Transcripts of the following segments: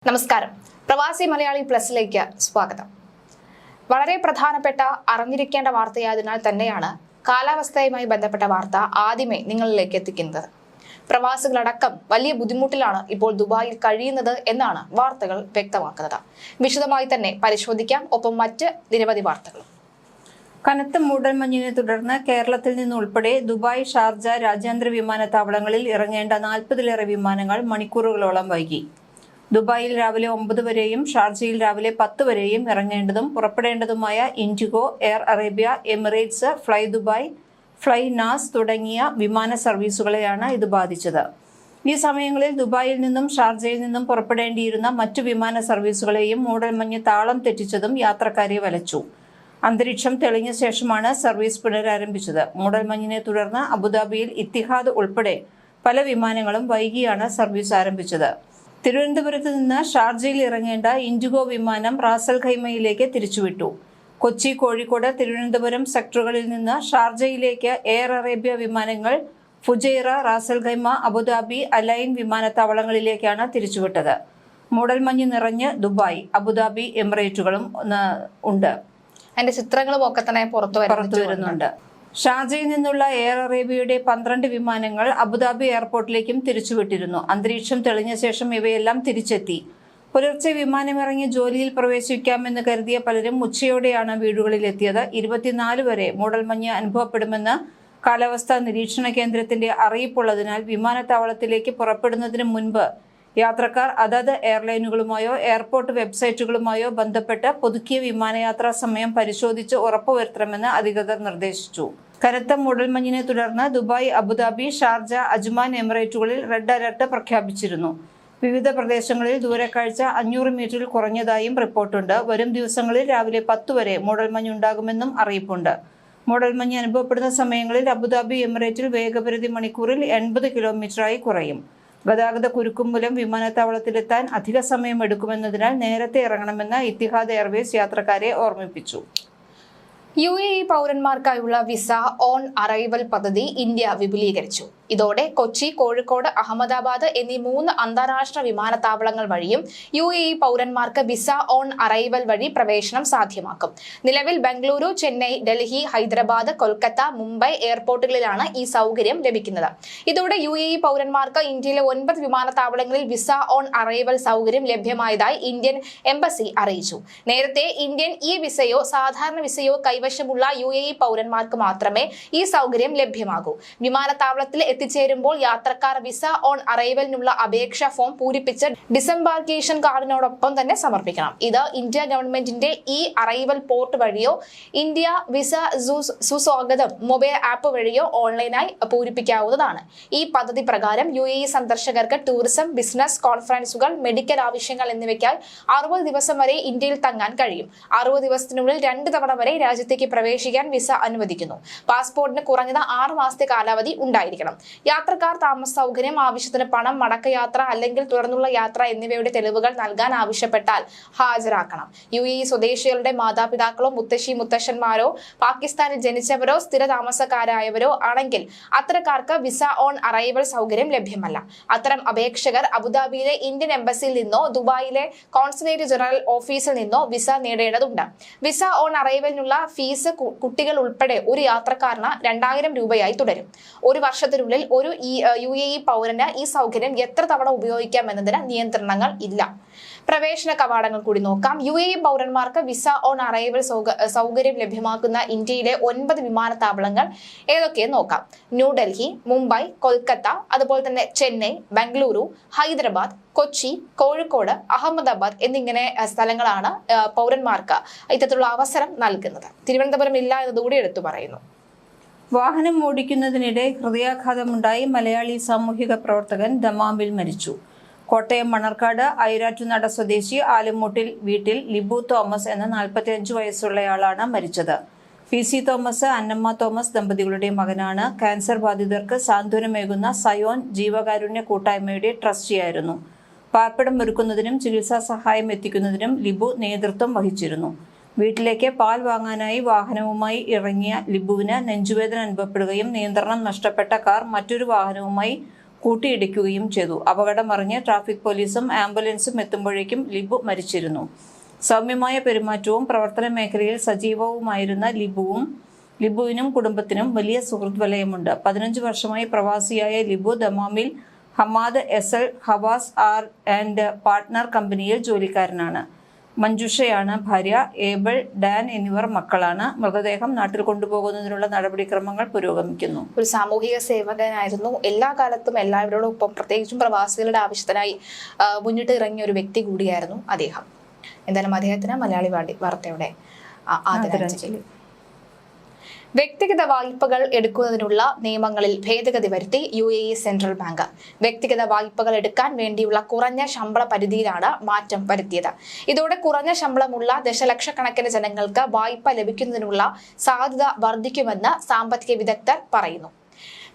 നമസ്കാരം. പ്രവാസി മലയാളി പ്ലസിലേക്ക് സ്വാഗതം. വളരെ പ്രധാനപ്പെട്ട അറിഞ്ഞിരിക്കേണ്ട വാർത്തയായതിനാൽ തന്നെയാണ് കാലാവസ്ഥയുമായി ബന്ധപ്പെട്ട വാർത്ത ആദ്യമേ നിങ്ങളിലേക്ക് എത്തിക്കുന്നത്. പ്രവാസികളടക്കം വലിയ ബുദ്ധിമുട്ടിലാണ് ഇപ്പോൾ ദുബായിൽ കഴിയുന്നത് എന്നാണ് വാർത്തകൾ വ്യക്തമാക്കുന്നത്. വിശദമായി തന്നെ പരിശോധിക്കാം. ഒപ്പം മറ്റ് നിരവധി വാർത്തകളും. കനത്ത മൂടൽമഞ്ഞിനെ തുടർന്ന് കേരളത്തിൽ നിന്നുൾപ്പെടെ ദുബായ്, ഷാർജ രാജ്യാന്തര വിമാനത്താവളങ്ങളിൽ ഇറങ്ങേണ്ട 40-ലേറെ വിമാനങ്ങൾ മണിക്കൂറുകളോളം വൈകി. ദുബായിൽ രാവിലെ 9 വരെയും ഷാർജയിൽ രാവിലെ 10 വരെയും ഇറങ്ങേണ്ടതും പുറപ്പെടേണ്ടതുമായ IndiGo, Air Arabia, Emirates, Fly Dubai, Fly Nas തുടങ്ങിയ വിമാന സർവീസുകളെയാണ് ഇത് ബാധിച്ചത്. ഈ സമയങ്ങളിൽ ദുബായിൽ നിന്നും ഷാർജയിൽ നിന്നും പുറപ്പെടേണ്ടിയിരുന്ന മറ്റു വിമാന സർവീസുകളെയും മൂടൽമഞ്ഞ് താളം തെറ്റിച്ചതും യാത്രക്കാരെ വലച്ചു. അന്തരീക്ഷം തെളിഞ്ഞ ശേഷമാണ് സർവീസ് പുനരാരംഭിച്ചത്. മൂടൽമഞ്ഞിനെ തുടർന്ന് അബുദാബിയിൽ ഇത്തിഹാദ് ഉൾപ്പെടെ പല വിമാനങ്ങളും വൈകിയാണ് സർവീസ് ആരംഭിച്ചത്. തിരുവനന്തപുരത്ത് നിന്ന് ഷാർജയിൽ ഇറങ്ങേണ്ട ഇൻഡിഗോ വിമാനം റാസൽ ഖൈമയിലേക്ക് തിരിച്ചുവിട്ടു. കൊച്ചി, കോഴിക്കോട്, തിരുവനന്തപുരം സെക്ടറുകളിൽ നിന്ന് ഷാർജയിലേക്ക് എയർ അറേബ്യ വിമാനങ്ങൾ Fujairah, Ras al Khaimah, Abu Dhabi, Al Ain വിമാനത്താവളങ്ങളിലേക്കാണ് തിരിച്ചുവിട്ടത്. മൂടൽമഞ്ഞ് നിറഞ്ഞ് ദുബായ്, അബുദാബി, എമിറേറ്റുകളും ഉണ്ട്. അതിന്റെ ചിത്രങ്ങളും ഒക്കെ തന്നെ പുറത്തു വരുന്നുണ്ട്. ഷാർജയിൽ നിന്നുള്ള എയർ അറേബ്യയുടെ 12 വിമാനങ്ങൾ അബുദാബി എയർപോർട്ടിലേക്കും തിരിച്ചുവിട്ടിരുന്നു. അന്തരീക്ഷം തെളിഞ്ഞ ശേഷം ഇവയെല്ലാം തിരിച്ചെത്തി. പുലർച്ചെ വിമാനമിറങ്ങി ജോലിയിൽ പ്രവേശിക്കാമെന്ന് കരുതിയ പലരും ഉച്ചയോടെയാണ് വീടുകളിലെത്തിയത്. 24 വരെ മൂടൽമഞ്ഞ് അനുഭവപ്പെടുമെന്ന് കാലാവസ്ഥാ നിരീക്ഷണ കേന്ദ്രത്തിന്റെ അറിയിപ്പുള്ളതിനാൽ വിമാനത്താവളത്തിലേക്ക് പുറപ്പെടുന്നതിന് മുൻപ് യാത്രക്കാർ അതത് എയർലൈനുകളുമായോ എയർപോർട്ട് വെബ്സൈറ്റുകളുമായോ ബന്ധപ്പെട്ട് പുതുക്കിയ വിമാനയാത്രാ സമയം പരിശോധിച്ച് ഉറപ്പുവരുത്തണമെന്ന് അധികൃതർ നിർദ്ദേശിച്ചു. കനത്ത മൂടൽമഞ്ഞിനെ തുടർന്ന് ദുബായ്, അബുദാബി, ഷാർജ, അജ്മാൻ എമിറേറ്റുകളിൽ റെഡ് അലർട്ട് പ്രഖ്യാപിച്ചിരുന്നു. വിവിധ പ്രദേശങ്ങളിൽ ദൂരക്കാഴ്ച 500 മീറ്ററിൽ കുറഞ്ഞതായും റിപ്പോർട്ടുണ്ട്. വരും ദിവസങ്ങളിൽ രാവിലെ 10 വരെ മൂടൽമഞ്ഞുണ്ടാകുമെന്നും അറിയിപ്പുണ്ട്. മൂടൽമഞ്ഞ് അനുഭവപ്പെടുന്ന സമയങ്ങളിൽ അബുദാബി എമിറേറ്റിൽ വേഗപരിധി മണിക്കൂറിൽ 80 കിലോമീറ്ററായി കുറയും. ഗതാഗത കുരുക്കും മൂലം വിമാനത്താവളത്തിലെത്താൻ അധിക സമയം എടുക്കുമെന്നതിനാൽ നേരത്തെ ഇറങ്ങണമെന്ന് ഇത്തിഹാദ് എയർവേസ് യാത്രക്കാരെ ഓർമ്മിപ്പിച്ചു. UAE പൗരന്മാർക്കായുള്ള വിസ ഓൺ അറൈവൽ പദ്ധതി ഇന്ത്യ വിപുലീകരിച്ചു. ഇതോടെ കൊച്ചി, കോഴിക്കോട്, അഹമ്മദാബാദ് എന്നീ 3 അന്താരാഷ്ട്ര വിമാനത്താവളങ്ങൾ വഴിയും UAE പൗരന്മാർക്ക് വിസ ഓൺ അറൈവൽ വഴി പ്രവേശനം സാധ്യമാക്കും. നിലവിൽ ബംഗളൂരു, ചെന്നൈ, ഡൽഹി, ഹൈദരാബാദ്, കൊൽക്കത്ത, മുംബൈ എയർപോർട്ടുകളിലാണ് ഈ സൗകര്യം ലഭിക്കുന്നത്. ഇതോടെ UAE പൗരന്മാർക്ക് ഇന്ത്യയിലെ 9 വിമാനത്താവളങ്ങളിൽ വിസ ഓൺ അറൈവൽ സൗകര്യം ലഭ്യമായതായി ഇന്ത്യൻ എംബസി അറിയിച്ചു. നേരത്തെ ഇന്ത്യൻ വിസയോ സാധാരണ വിസയോ കൈവശമുള്ള UAE പൗരന്മാർക്ക് മാത്രമേ ഈ സൗകര്യം ലഭ്യമാകൂ. വിമാനത്താവളത്തിൽ എത്തിച്ചേരുമ്പോൾ യാത്രക്കാർ വിസ ഓൺ അറൈവലിനുള്ള അപേക്ഷാ ഫോം പൂരിപ്പിച്ച് ഡിസംബാർക്കേഷൻ കാർഡിനോടൊപ്പം തന്നെ സമർപ്പിക്കണം. ഇത് ഇന്ത്യ ഗവൺമെന്റിന്റെ അറൈവൽ പോർട്ട് വഴിയോ ഇന്ത്യ വിസ സുസ്വാഗതം മൊബൈൽ ആപ്പ് വഴിയോ ഓൺലൈനായി പൂരിപ്പിക്കാവുന്നതാണ്. ഈ പദ്ധതി പ്രകാരം UAE സന്ദർശകർക്ക് ടൂറിസം, ബിസിനസ്, കോൺഫറൻസുകൾ, മെഡിക്കൽ ആവശ്യങ്ങൾ എന്നിവയ്ക്കായി 60 ദിവസം വരെ ഇന്ത്യയിൽ തങ്ങാൻ കഴിയും. 60 ദിവസത്തിനുള്ളിൽ 2 തവണ വരെ രാജ്യത്തേക്ക് പ്രവേശിക്കാൻ വിസ അനുവദിക്കുന്നു. പാസ്പോർട്ടിന് കുറഞ്ഞത് 6 മാസത്തെ കാലാവധി ഉണ്ടായിരിക്കണം. യാത്രക്കാർ താമസ സൗകര്യം, ആവശ്യത്തിന് പണം, മടക്കയാത്ര അല്ലെങ്കിൽ തുടർന്നുള്ള യാത്ര എന്നിവയുടെ തെളിവുകൾ നൽകാൻ ആവശ്യപ്പെട്ടാൽ ഹാജരാക്കണം. UAE സ്വദേശികളുടെ മാതാപിതാക്കളോ മുത്തശ്ശി മുത്തശ്ശന്മാരോ പാകിസ്ഥാനിൽ ജനിച്ചവരോ സ്ഥിര താമസക്കാരായവരോ ആണെങ്കിൽ അത്തരക്കാർക്ക് വിസ ഓൺ അറൈവൽ സൗകര്യം ലഭ്യമല്ല. അത്തരം അപേക്ഷകർ അബുദാബിയിലെ ഇന്ത്യൻ എംബസിയിൽ നിന്നോ ദുബായിലെ കോൺസുലേറ്റ് ജനറൽ ഓഫീസിൽ നിന്നോ വിസ നേടേണ്ടതുണ്ട്. വിസ ഓൺ അറൈവലിനുള്ള ഫീസ് കുട്ടികൾ ഉൾപ്പെടെ ഒരു യാത്രക്കാരന് 2000 രൂപയായി തുടരും. ഒരു വർഷത്തിനുള്ളിൽ ഒരു UAE പൗരന് ഈ സൗകര്യം എത്ര തവണ ഉപയോഗിക്കാം എന്നതിന് നിയന്ത്രണങ്ങൾ ഇല്ല. പ്രവേശന കവാടങ്ങൾ കൂടി നോക്കാം. UAE പൗരന്മാർക്ക് വിസ ഓൺ അറൈവൽ സൗകര്യം ലഭ്യമാക്കുന്ന ഇന്ത്യയിലെ 9 വിമാനത്താവളങ്ങൾ ഏതൊക്കെയെന്ന് നോക്കാം. ന്യൂഡൽഹി, മുംബൈ, കൊൽക്കത്ത, അതുപോലെ തന്നെ ചെന്നൈ, ബംഗളൂരു, ഹൈദരാബാദ്, കൊച്ചി, കോഴിക്കോട്, അഹമ്മദാബാദ് എന്നിങ്ങനെ സ്ഥലങ്ങളാണ് പൗരന്മാർക്ക് ഇത്തരത്തിലുള്ള അവസരം നൽകുന്നത്. തിരുവനന്തപുരം ഇല്ല എന്നതുകൂടി എടുത്തു പറയുന്നു. വാഹനം ഓടിക്കുന്നതിനിടെ ഹൃദയാഘാതമുണ്ടായി മലയാളി സാമൂഹിക പ്രവർത്തകൻ ദമാമിൽ മരിച്ചു. കോട്ടയം മണർക്കാട് ഐരാറ്റുനട സ്വദേശി ആലുമൂട്ടിൽ വീട്ടിൽ ലിബു തോമസ് എന്ന 45 വയസ്സുള്ളയാളാണ് മരിച്ചത്. PC തോമസ്, അന്നമ്മ തോമസ് ദമ്പതികളുടെ മകനാണ്. ക്യാൻസർ ബാധിതർക്ക് സാന്ത്വനമേകുന്ന സയോൻ ജീവകാരുണ്യ കൂട്ടായ്മയുടെ ട്രസ്റ്റിയായിരുന്നു. പാർപ്പിടം ഒരുക്കുന്നതിനും ചികിത്സാ സഹായം എത്തിക്കുന്നതിനും ലിബു നേതൃത്വം വഹിച്ചിരുന്നു. വീട്ടിലേക്ക് പാൽ വാങ്ങാനായി വാഹനവുമായി ഇറങ്ങിയ ലിബുവിന് നെഞ്ചുവേദന അനുഭവപ്പെടുകയും നിയന്ത്രണം നഷ്ടപ്പെട്ട കാർ മറ്റൊരു വാഹനവുമായി കൂട്ടിയിടിക്കുകയും ചെയ്തു. അപകടമറിഞ്ഞ് ട്രാഫിക് പോലീസും ആംബുലൻസും എത്തുമ്പോഴേക്കും ലിബു മരിച്ചിരുന്നു. സൗമ്യമായ പെരുമാറ്റവും പ്രവർത്തന മേഖലയിൽ സജീവവുമായിരുന്ന ലിബുവിനും കുടുംബത്തിനും വലിയ സുഹൃത്ത് വലയമുണ്ട്. 15 വർഷമായി പ്രവാസിയായ ലിബു ദമാമിൽ ഹമാദ് എസൽ ഹവാസ് ആർ ആൻഡ് പാർട്ട്ണർ കമ്പനിയിൽ ജോലിക്കാരനാണ്. മഞ്ജുഷയാണ് ഭാര്യ. ഏബിൾ, ഡാൻ എന്നിവർ മക്കളാണ്. മൃതദേഹം നാട്ടിൽ കൊണ്ടുപോകുന്നതിനുള്ള നടപടിക്രമങ്ങൾ പുരോഗമിക്കുന്നു. ഒരു സാമൂഹിക സേവകനായിരുന്നു. എല്ലാ കാലത്തും എല്ലാവരോടൊപ്പം, പ്രത്യേകിച്ചും പ്രവാസികളുടെ ആവശ്യത്തിനായി മുന്നിട്ട് ഇറങ്ങിയ ഒരു വ്യക്തി കൂടിയായിരുന്നു അദ്ദേഹം. എന്തായാലും അദ്ദേഹത്തിന് മലയാളി വാർത്തയുടെ ആദരാഞ്ജലി. വ്യക്തിഗത വായ്പകൾ എടുക്കുന്നതിനുള്ള നിയമങ്ങളിൽ ഭേദഗതി വരുത്തി UAE സെൻട്രൽ ബാങ്ക്. വ്യക്തിഗത വായ്പകൾ എടുക്കാൻ വേണ്ടിയുള്ള കുറഞ്ഞ ശമ്പള പരിധിയിലാണ് മാറ്റം വരുത്തിയത്. ഇതോടെ കുറഞ്ഞ ശമ്പളമുള്ള ദശലക്ഷക്കണക്കിന് ജനങ്ങൾക്ക് വായ്പ ലഭിക്കുന്നതിനുള്ള സാധ്യത വർദ്ധിക്കുമെന്ന് സാമ്പത്തിക വിദഗ്ധർ പറയുന്നു.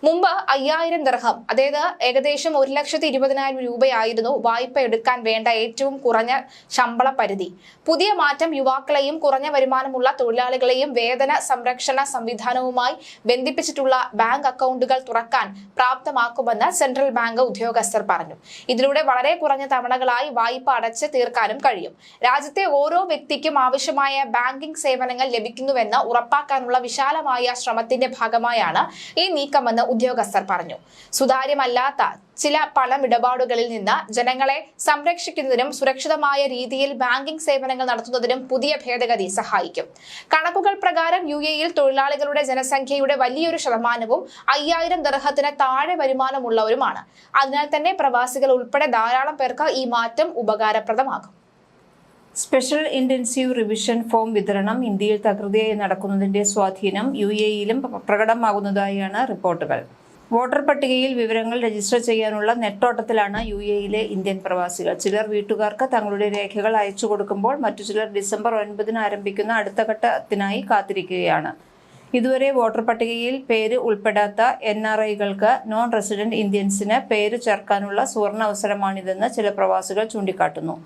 മുമ്പ് 5000 ദിർഹം, അതായത് ഏകദേശം 1,20,000 രൂപയായിരുന്നു വായ്പ എടുക്കാൻ വേണ്ട ഏറ്റവും കുറഞ്ഞ ശമ്പള പരിധി. പുതിയ മാറ്റം യുവാക്കളെയും കുറഞ്ഞ വരുമാനമുള്ള തൊഴിലാളികളെയും വേതന സംരക്ഷണ സംവിധാനവുമായി ബന്ധിപ്പിച്ചിട്ടുള്ള ബാങ്ക് അക്കൗണ്ടുകൾ തുറക്കാൻ പ്രാപ്തമാക്കുമെന്ന് സെൻട്രൽ ബാങ്ക് ഉദ്യോഗസ്ഥർ പറഞ്ഞു. ഇതിലൂടെ വളരെ കുറഞ്ഞ തവണകളായി വായ്പ അടച്ച് തീർക്കാനും കഴിയും. രാജ്യത്തെ ഓരോ വ്യക്തിക്കും ആവശ്യമായ ബാങ്കിംഗ് സേവനങ്ങൾ ലഭിക്കുന്നുവെന്ന് ഉറപ്പാക്കാനുള്ള വിശാലമായ ശ്രമത്തിന്റെ ഭാഗമായാണ് ഈ നീക്കമെന്ന് ഉദ്യോഗസ്ഥർ പറഞ്ഞു. സുതാര്യമല്ലാത്ത ചില പണമിടപാടുകളിൽ നിന്ന് ജനങ്ങളെ സംരക്ഷിക്കുന്നതിനും സുരക്ഷിതമായ രീതിയിൽ ബാങ്കിംഗ് സേവനങ്ങൾ നടത്തുന്നതിനും പുതിയ ഭേദഗതി സഹായിക്കും. കണക്കുകൾ പ്രകാരം UAE-യിൽ തൊഴിലാളികളുടെ ജനസംഖ്യയുടെ വലിയൊരു ശതമാനവും 5000 ദിർഹത്തിന് താഴെ വരുമാനമുള്ളവരുമാണ്. അതിനാൽ തന്നെ പ്രവാസികൾ ഉൾപ്പെടെ ധാരാളം പേർക്ക് ഈ മാറ്റം ഉപകാരപ്രദമാകും. സ്പെഷ്യൽ ഇന്റൻസീവ് റിവിഷൻ ഫോം വിതരണം ഇന്ത്യയിൽ തകൃതിയായി നടക്കുന്നതിന്റെ സ്വാധീനം UAE-യിലും പ്രകടമാകുന്നതായാണ് റിപ്പോർട്ടുകൾ. വോട്ടർ പട്ടികയിൽ വിവരങ്ങൾ രജിസ്റ്റർ ചെയ്യാനുള്ള നെട്ടോട്ടത്തിലാണ് UAE-യിലെ ഇന്ത്യൻ പ്രവാസികൾ. ചിലർ വീട്ടുകാർക്ക് തങ്ങളുടെ രേഖകൾ അയച്ചു കൊടുക്കുമ്പോൾ മറ്റു ചിലർ ഡിസംബർ 9 ആരംഭിക്കുന്ന അടുത്ത ഘട്ടത്തിനായി കാത്തിരിക്കുകയാണ്. ഇതുവരെ വോട്ടർ പട്ടികയിൽ പേര് ഉൾപ്പെടാത്ത NRI-കൾക്ക് നോൺ റെസിഡന്റ് ഇന്ത്യൻസിന് പേര് ചേർക്കാനുള്ള സുവർണ അവസരമാണിതെന്ന് ചില പ്രവാസികൾ ചൂണ്ടിക്കാട്ടുന്നു.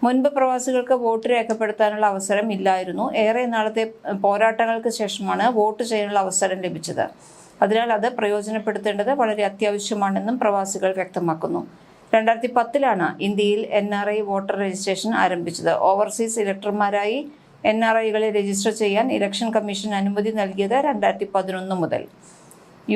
മുൻപ് പ്രവാസികൾക്ക് വോട്ട് രേഖപ്പെടുത്താനുള്ള അവസരം ഇല്ലായിരുന്നു. ഏറെ നാളത്തെ പോരാട്ടങ്ങൾക്ക് ശേഷമാണ് വോട്ട് ചെയ്യാനുള്ള അവസരം ലഭിച്ചത്. അതിനാൽ അത് പ്രയോജനപ്പെടുത്തേണ്ടത് വളരെ അത്യാവശ്യമാണെന്നും പ്രവാസികൾ വ്യക്തമാക്കുന്നു. 2010-ലാണ് ഇന്ത്യയിൽ NRI വോട്ടർ രജിസ്ട്രേഷൻ ആരംഭിച്ചത്. ഓവർസീസ് ഇലക്ടർമാരായി NRI-കളെ രജിസ്റ്റർ ചെയ്യാൻ ഇലക്ഷൻ കമ്മീഷൻ അനുമതി നൽകിയത് 2011 മുതൽ.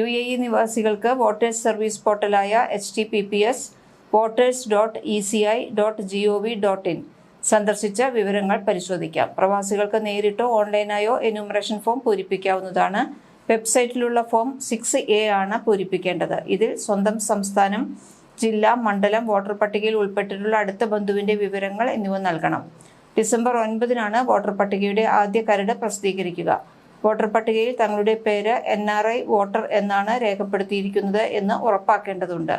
UAE നിവാസികൾക്ക് വോട്ടേഴ്സ് സർവീസ് പോർട്ടലായ https://voters.eci.gov.in സന്ദർശിച്ച വിവരങ്ങൾ പരിശോധിക്കാം. പ്രവാസികൾക്ക് നേരിട്ടോ ഓൺലൈനായോ എന്യൂമറേഷൻ ഫോം പൂരിപ്പിക്കാവുന്നതാണ്. വെബ്സൈറ്റിലുള്ള ഫോം 6A ആണ് പൂരിപ്പിക്കേണ്ടത്. ഇതിൽ സ്വന്തം സംസ്ഥാനം, ജില്ല, മണ്ഡലം, വോട്ടർ പട്ടികയിൽ ഉൾപ്പെട്ടിട്ടുള്ള അടുത്ത ബന്ധുവിന്റെ വിവരങ്ങൾ എന്നിവ നൽകണം. ഡിസംബർ 9-നാണ് വോട്ടർ പട്ടികയുടെ ആദ്യ കരട് പ്രസിദ്ധീകരിക്കുക. വോട്ടർ പട്ടികയിൽ തങ്ങളുടെ പേര് NRI വോട്ടർ എന്നാണ് രേഖപ്പെടുത്തിയിരിക്കുന്നത് എന്ന് ഉറപ്പാക്കേണ്ടതുണ്ട്.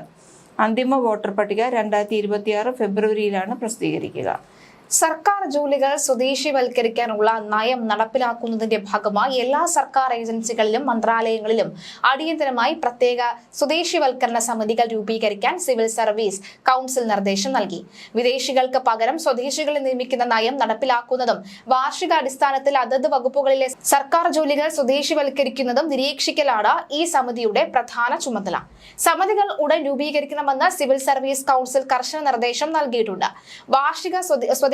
അന്തിമ വോട്ടർ പട്ടിക 2026 ഫെബ്രുവരിയിലാണ് പ്രസിദ്ധീകരിക്കുക. സർക്കാർ ജോലികൾ സ്വദേശിവൽക്കരിക്കാനുള്ള നയം നടപ്പിലാക്കുന്നതിന്റെ ഭാഗമായി എല്ലാ സർക്കാർ ഏജൻസികളിലും മന്ത്രാലയങ്ങളിലും അടിയന്തരമായി പ്രത്യേക സ്വദേശിവൽക്കരണ സമിതികൾ രൂപീകരിക്കാൻ സിവിൽ സർവീസ് കൗൺസിൽ നിർദ്ദേശം നൽകി. വിദേശികൾക്ക് പകരം സ്വദേശികളെ നിയമിക്കുന്ന നയം നടപ്പിലാക്കുന്നതും വാർഷികാടിസ്ഥാനത്തിൽ അതത് വകുപ്പുകളിലെ സർക്കാർ ജോലികൾ സ്വദേശിവൽക്കരിക്കുന്നതും നിരീക്ഷിക്കലാണ് ഈ സമിതിയുടെ പ്രധാന ചുമതല. സമിതികൾ ഉടൻ രൂപീകരിക്കണമെന്ന് സിവിൽ സർവീസ് കൗൺസിൽ കർശന നിർദ്ദേശം നൽകിയിട്ടുണ്ട്. വാർഷിക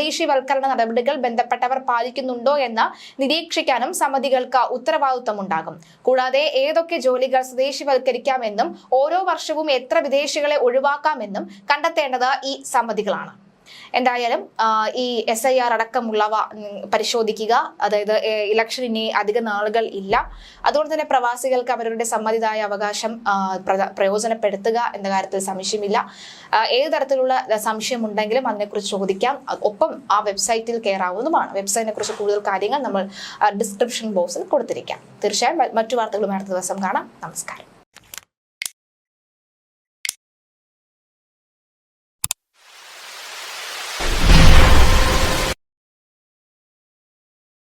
സ്വദേശിവൽക്കരണ നടപടികൾ ബന്ധപ്പെട്ടവർ പാലിക്കുന്നുണ്ടോ എന്ന് നിരീക്ഷിക്കാനും സമിതികൾക്ക് ഉത്തരവാദിത്വമുണ്ടാകും. കൂടാതെ ഏതൊക്കെ ജോലികൾ സ്വദേശിവൽക്കരിക്കാമെന്നും ഓരോ വർഷവും എത്ര വിദേശികളെ ഒഴിവാക്കാമെന്നും കണ്ടെത്തേണ്ടത് ഈ സമിതികളാണ്. എന്തായാലും ഈ SIR അടക്കമുള്ളവ പരിശോധിക്കുക. അതായത് ഇലക്ഷൻ ഇനി അധിക നാളുകൾ ഇല്ല. അതുകൊണ്ട് തന്നെ പ്രവാസികൾക്ക് അവരുടെ സമ്മതിദായ അവകാശം പ്രയോജനപ്പെടുത്തുക എന്ന കാര്യത്തിൽ സംശയമില്ല. ഏത് തരത്തിലുള്ള സംശയമുണ്ടെങ്കിലും അതിനെക്കുറിച്ച് ചോദിക്കാം. ഒപ്പം ആ വെബ്സൈറ്റിൽ കയറാവുന്നതുമാണ്. വെബ്സൈറ്റിനെ കുറിച്ച് കൂടുതൽ കാര്യങ്ങൾ നമ്മൾ ഡിസ്ക്രിപ്ഷൻ ബോക്സിൽ കൊടുത്തിരിക്കാം. തീർച്ചയായും മറ്റു വാർത്തകളുമായി അടുത്ത ദിവസം കാണാം. നമസ്കാരം.